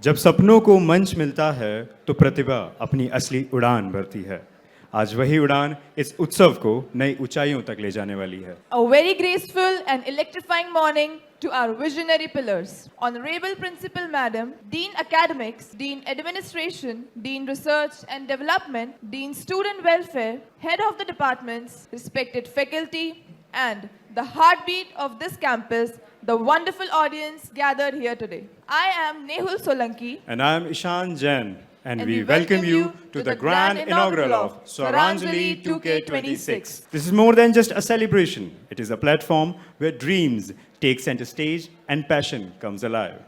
जब सपनों को मंच मिलता है तो प्रतिभा अपनी असली उड़ान भरती है। आज वही उड़ान इस उत्सव को नई ऊंचाइयों तक ले जाने वाली है। A very graceful and electrifying morning to our visionary pillars. Honorable Principal Madam, Dean Academics, Dean Administration, Dean Research and Development, Dean Student Welfare, Head of the Departments, respected faculty, and the heartbeat of this campus, the wonderful audience gathered here today. I am Nehul Solanki. And I am Ishan Jain, and we welcome you to the grand inaugural of Swaranjali 2K26. This is more than just a celebration. It is a platform where dreams take center stage and passion comes alive.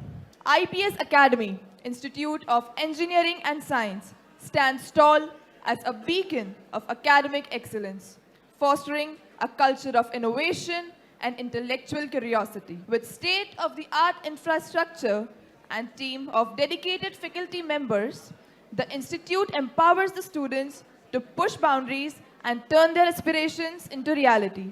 IPS Academy, Institute of Engineering and Science, stands tall as a beacon of academic excellence, fostering a culture of innovation and intellectual curiosity. With state-of-the-art infrastructure and team of dedicated faculty members, the institute empowers the students to push boundaries and turn their aspirations into reality.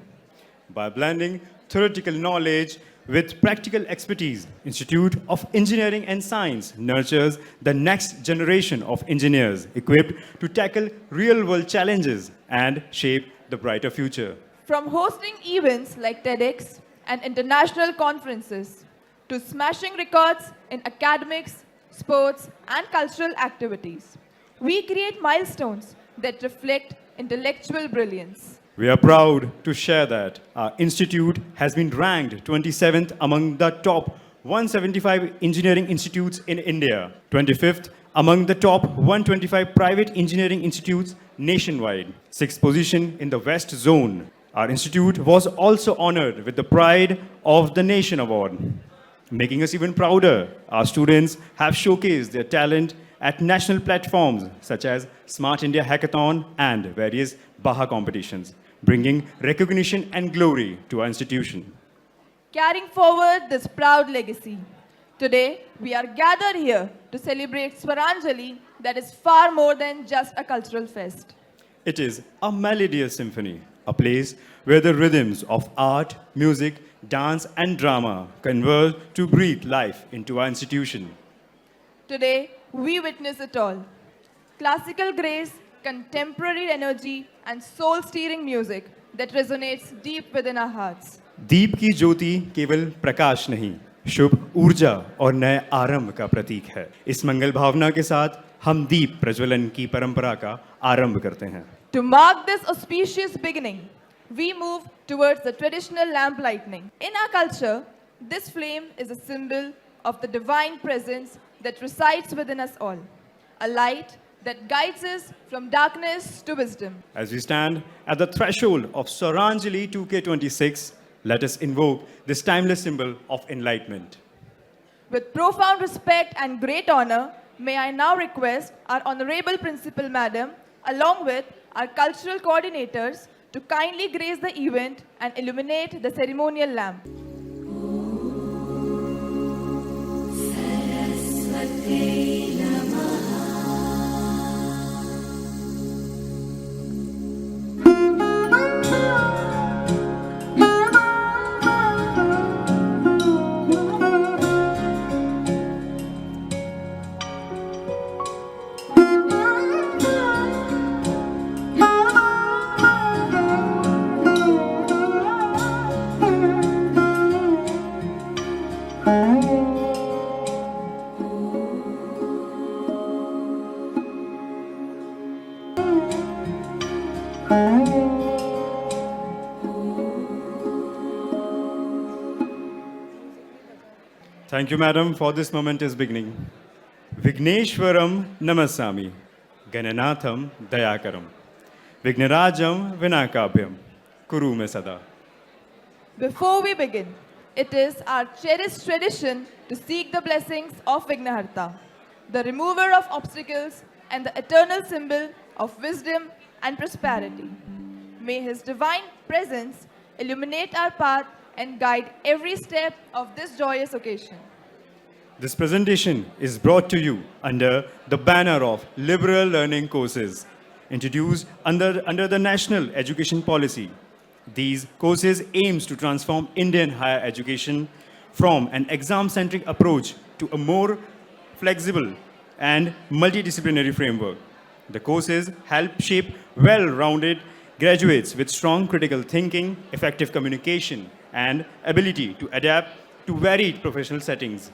By blending theoretical knowledge with practical expertise, Institute of Engineering and Science nurtures the next generation of engineers equipped to tackle real-world challenges and shape the brighter future. From hosting events like TEDx and international conferences to smashing records in academics, sports, and cultural activities, we create milestones that reflect intellectual brilliance. We are proud to share that our institute has been ranked 27th among the top 175 engineering institutes in India, 25th among the top 125 private engineering institutes nationwide, 6th position in the West Zone. Our institute was also honored with the Pride of the Nation Award. Making us even prouder, our students have showcased their talent at national platforms such as Smart India Hackathon and various Baha competitions, bringing recognition and glory to our institution. Carrying forward this proud legacy, today we are gathered here to celebrate Swaranjali that is far more than just a cultural fest. It is a melodious symphony, a place where the rhythms of art, music, dance, and drama converge to breathe life into our institution. Today, we witness it all. Classical grace, contemporary energy, and soul-stirring music that resonates deep within our hearts. दीप की ज्योति केवल प्रकाश नहीं, शुभ ऊर्जा और नए आरंभ का प्रतीक है। इस मंगल भावना के साथ हम दीप प्रज्वलन की परंपरा का आरंभ करते हैं। To mark this auspicious beginning, we move towards the traditional lamp lighting. In our culture, this flame is a symbol of the divine presence that resides within us all, a light that guides us from darkness to wisdom. As we stand at the threshold of Swaranjali 2K26, let us invoke this timeless symbol of enlightenment. With profound respect and great honor, may I now request our Honorable Principal Madam, along with our cultural coordinators, to kindly grace the event and illuminate the ceremonial lamp. Thank you, madam, for this momentous beginning. Vigneshwaram Namasami, Gananatham Dayakaram, Vignarajam Vinakabhyam, Kuru me sada. Before we begin, it is our cherished tradition to seek the blessings of Vignaharta, the remover of obstacles and the eternal symbol of wisdom and prosperity. May his divine presence illuminate our path and guide every step of this joyous occasion. This presentation is brought to you under the banner of liberal learning courses, introduced under the National Education Policy. These courses aims to transform Indian higher education from an exam-centric approach to a more flexible, and multidisciplinary framework. The courses help shape well-rounded graduates with strong critical thinking, effective communication, and ability to adapt to varied professional settings.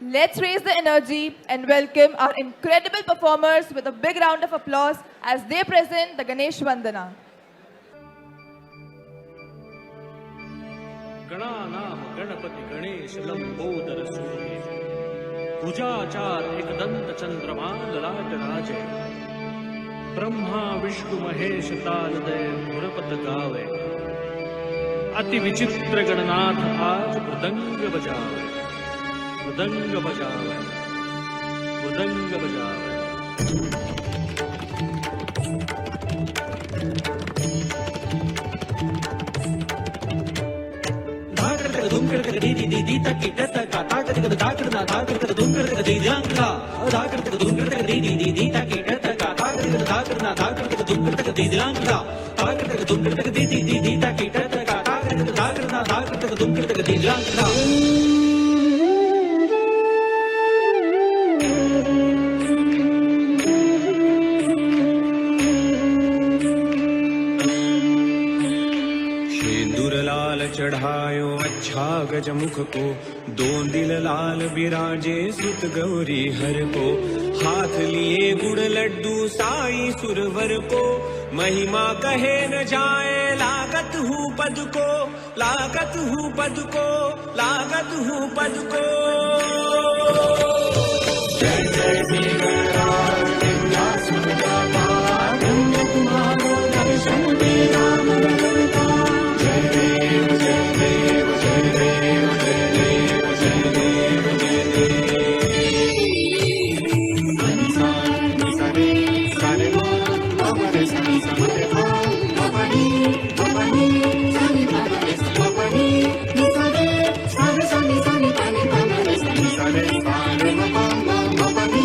Let's raise the energy and welcome our incredible performers with a big round of applause as they present the Ganesh Vandana. गणानाम Ganpati Ganesh Lambodar सूर्य कुजाचार एकदंत चंद्रमा ललाट राजे ब्रह्मा विष्णु महेश तालदय धुरपत गावे अति विचित्र गणनाथ आज मृदंग बजावे मृदंग बजावे मृदंग बजावे सिंदूर लाल चढ़ायो अच्छा गजमुख को, दो दिल लाल बिराजे सुत गौरी हर को। हाथ लिए गुड़ लड्डू साई सुरवर को, महिमा कहे न जाए लागत हूँ पद को, लागत हूँ पद को, लागत हूँ पद को। जय जय श्री गणराज विंध्याचल बाबा, धन्य तुम्हारो दर्शन मेरा मन करता। जय देव जय देव जय देव जय देव जय देव जय देव। सारे सारे सारे बाबा सारे सारे बाबानी बाबानी सारे बाबा बाबानी सारे सारे सारे सारे बाबा सारे सारे बाबा बाबानी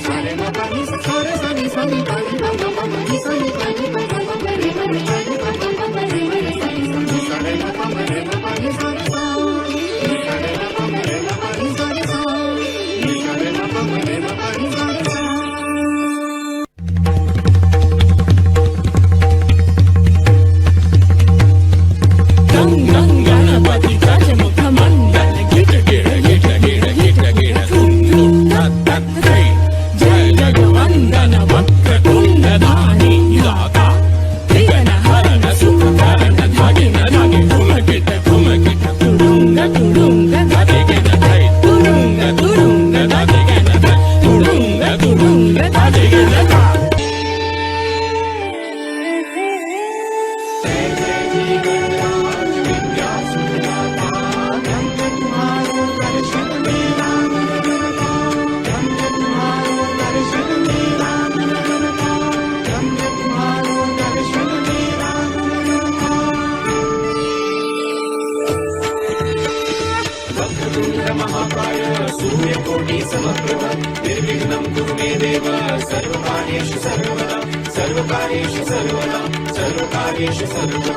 सारे बाबानी सारे सारे सारे बाबा बाबानी सारे सारे बाबा रे रे रे बाबा रे रे सारे बाबा रे बाबानी सारे सारे बाबा रे बाबानी सारे सारे बाबा रे बाबानी सारे गणपति गजमुख मंडल गिट गिट गिट गिट गिट गिट धूम धूम तत् तत् जय जय जगवंदन वक्रतुंड धानी दाता त्रिगण हरण सुख करण धागिन धागे धुमकिट धुमकिट तुडुंग तुडुंग धागिन धै तुडुंग तुडुंग धागिन धै तुडुंग तुडुंग धागिन धै। सूर्यकोटि समप्रभ निर्विघ्नं कुरु मे देव सर्वकार्येषु सर्वदा सर्वकार्येषु सर्वदा सर्वकार्येषु सर्वदा।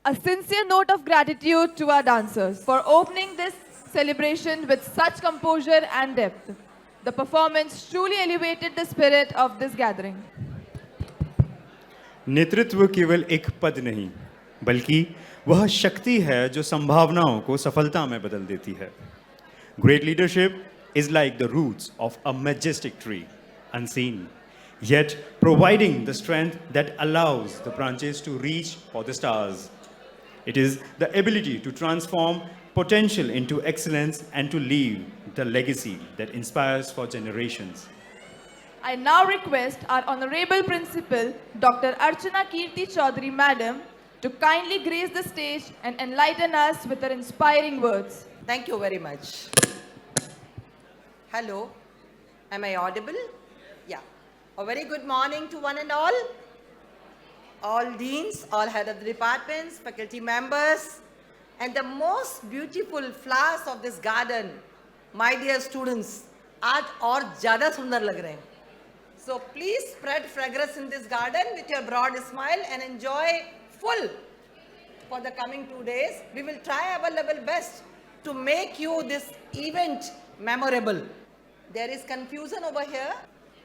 A sincere note of gratitude to our dancers for opening this celebration with such composure and depth. The performance truly elevated the spirit of this gathering. नेतृत्व केवल एक पद नहीं, बल्कि वह शक्ति है जो संभावनाओं को सफलता में बदल देती है. Great leadership is like the roots of a majestic tree, unseen, yet providing the strength that allows the branches to reach for the stars. It is the ability to transform potential into excellence and to leave the legacy that inspires for generations. I now request our Honorable Principal, Dr. Archana Kirti Chaudhary Madam, to kindly grace the stage and enlighten us with her inspiring words. Thank you very much. Hello, am I audible? Yeah. A very good morning to one and all. all deans, all head of the departments, faculty members, and the most beautiful flowers of this garden, my dear students, आज और ज़्यादा सुंदर लग रहे हैं. So please spread fragrance in this garden with your broad smile and enjoy full for the coming 2 days. We will try our level best to make you this event memorable. There is confusion over here.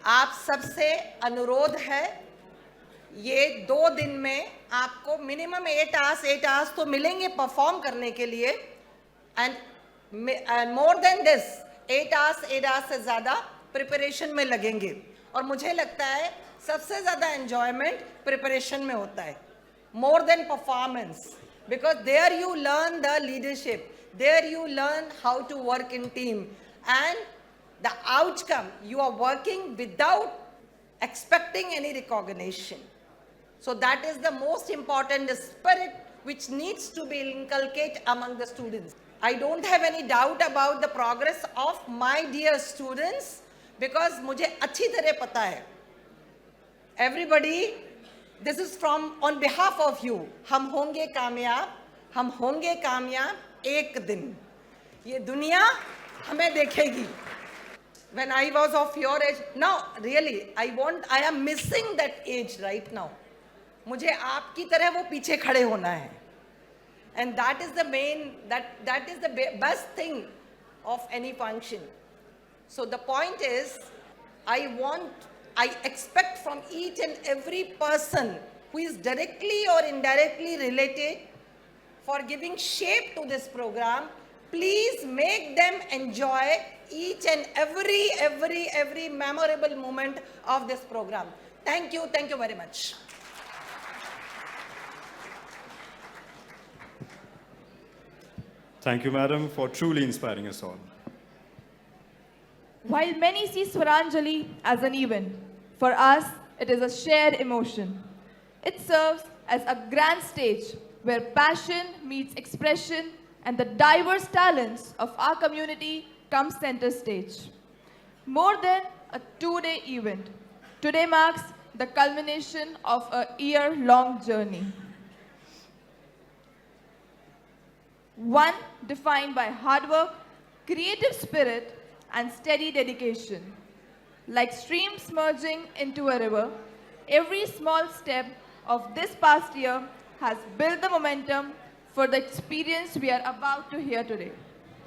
आप सबसे अनुरोध है, ये 2 दिन में आपको minimum 8 hours तो मिलेंगे परफॉर्म करने के लिए, and more than this 8 hours से ज़्यादा प्रिपरेशन में लगेंगे. और मुझे लगता है सबसे ज़्यादा एन्जॉयमेंट प्रिपरेशन में होता है, more than performance, because there you learn the leadership, there you learn how to work in team, and the outcome, you are working without expecting any recognition. So that is the most important spirit which needs to be inculcated among the students. I don't have any doubt about the progress of my dear students, because मुझे अच्छी तरह पता है. Everybody, this is from on behalf of you. हम होंगे कामयाब एक दिन. ये दुनिया हमें देखेगी. When I was of your age, now really I am missing that age right now. मुझे आपकी तरह वो पीछे खड़े होना है. And that is the main, that is the best thing of any function. So the point is, I expect from each and every person who is directly or indirectly related for giving shape to this program, please make them enjoy each and every memorable moment of this program. Thank you very much. Thank you, madam, for truly inspiring us all. While many see Swaranjali as an event, for us it is a shared emotion. It serves as a grand stage where passion meets expression and the diverse talents of our community come center stage. More than a 2-day event, today marks the culmination of a year-long journey. One defined by hard work, creative spirit, and steady dedication. Like streams merging into a river, every small step of this past year has built the momentum for the experience we are about to hear today.